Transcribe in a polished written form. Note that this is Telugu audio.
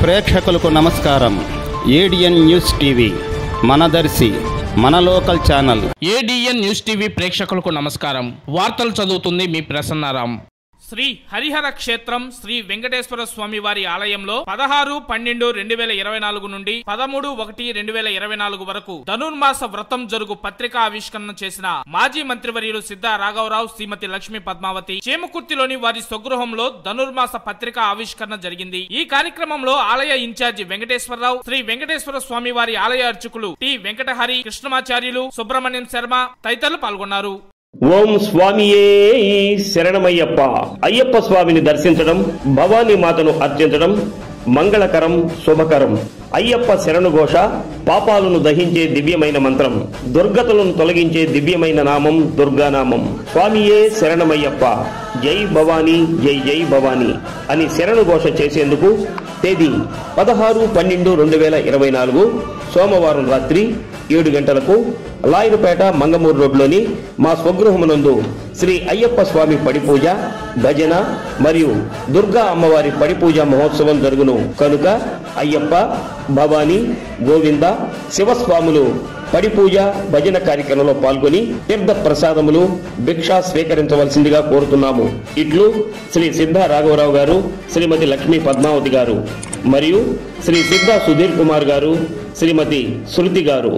ప్రేక్షకులకు నమస్కారం. ఏడిఎన్ న్యూస్ టీవీ మనదర్శి మన local channel. ADN news TV ప్రేక్షకులకు నమస్కారం. వార్తలు చదువుతుంది మీ ప్రసన్నారాం. శ్రీ హరిహర క్షేత్రం శ్రీ వెంకటేశ్వర స్వామి వారి ఆలయంలో 16/12/2024 నుండి 13/1/2024 వరకు ధనుర్మాస వ్రతం జరుగు పత్రికా ఆవిష్కరణ చేసిన మాజీ మంత్రివర్యులు సిద్ధా రాఘవరావు, శ్రీమతి లక్ష్మీ పద్మావతి చేమకుర్తిలోని వారి స్వగృహంలో ధనుర్మాస పత్రికా ఆవిష్కరణ జరిగింది. ఈ కార్యక్రమంలో ఆలయ ఇన్ఛార్జి వెంకటేశ్వరరావు, శ్రీ వెంకటేశ్వర స్వామి వారి ఆలయ అర్చకులు టి వెంకటహరి, కృష్ణమాచార్యులు, సుబ్రహ్మణ్యం శర్మ తదితరులు పాల్గొన్నారు. ఓం స్వామియే శరణమయ్యప్ప. అయ్యప్ప స్వామిని దర్శించడం, భవానీ మాతను అర్చించడం మంగళకరం, శుభకరం. అయ్యప్ప శరణుఘోష పాపాలను దహించే దివ్యమైన మంత్రం, దుర్గతులను తొలగించే దివ్యమైన నామం దుర్గానామం. స్వామియే శరణమయ్యప్ప, జై భవానీ, జై జై భవానీ అని శరణుఘోష చేసేందుకు తేదీ 16/12/2024 సోమవారం రాత్రి 7 గంటలకు లాయరుపేట మంగమూరు రోడ్లోని మా స్వగృహమునందు శ్రీ అయ్యప్ప స్వామి పడిపూజ, భజన మరియు దుర్గా అమ్మవారి పడిపూజ మహోత్సవం జరుగును కనుక అయ్యప్ప, భవానీ, గోవింద, శివస్వాములు పడిపూజ, భజన కార్యక్రమంలో పాల్గొని తీర్థ ప్రసాదములు, భిక్ష స్వీకరించవలసిందిగా కోరుతున్నాము. ఇట్లు శ్రీ సిద్ధా రాఘవరావు గారు, శ్రీమతి లక్ష్మీ పద్మావతి గారు మరియు శ్రీ సిద్ధా సుధీర్ కుమార్ గారు, శ్రీమతి శృతి గారు.